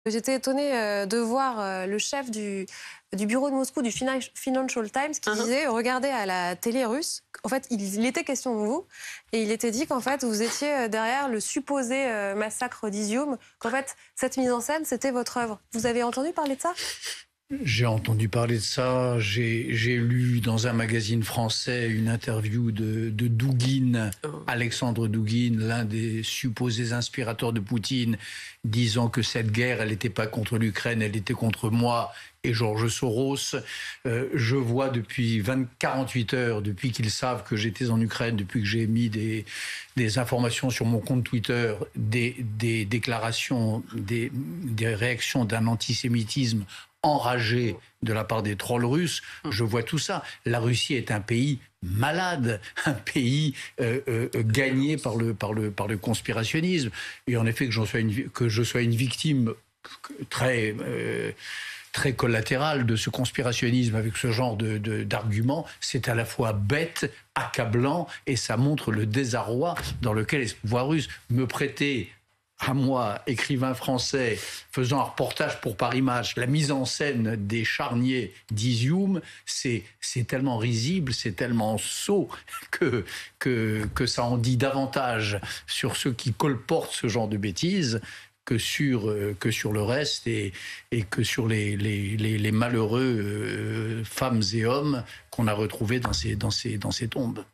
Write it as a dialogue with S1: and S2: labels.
S1: J'étais étonnée de voir le chef du bureau de Moscou du Financial Times qui disait, regardez à la télé russe, en fait, il était question de vous, et il était dit qu'en fait, vous étiez derrière le supposé massacre d'Izium, qu'en fait, cette mise en scène, c'était votre œuvre. Vous avez entendu parler de ça?
S2: J'ai entendu parler de ça, j'ai lu dans un magazine français une interview de Douguine, Alexandre Douguine, l'un des supposés inspirateurs de Poutine, disant que cette guerre, elle n'était pas contre l'Ukraine, elle était contre moi et Georges Soros. Je vois depuis 48 heures, depuis qu'ils savent que j'étais en Ukraine, depuis que j'ai mis des informations sur mon compte Twitter, des déclarations, des réactions d'un antisémitisme enragé de la part des trolls russes. Je vois tout ça. La Russie est un pays malade, un pays gagné par le conspirationnisme. Et en effet, que je sois une victime très collatérale de ce conspirationnisme avec ce genre d'arguments, c'est à la fois bête, accablant, et ça montre le désarroi dans lequel est ce pouvoir russe. Me prêter à moi, écrivain français, faisant un reportage pour Paris Match, la mise en scène des charniers d'Izium, c'est tellement risible, c'est tellement sot que ça en dit davantage sur ceux qui colportent ce genre de bêtises que sur le reste et que sur les malheureux femmes et hommes qu'on a retrouvés dans ces tombes.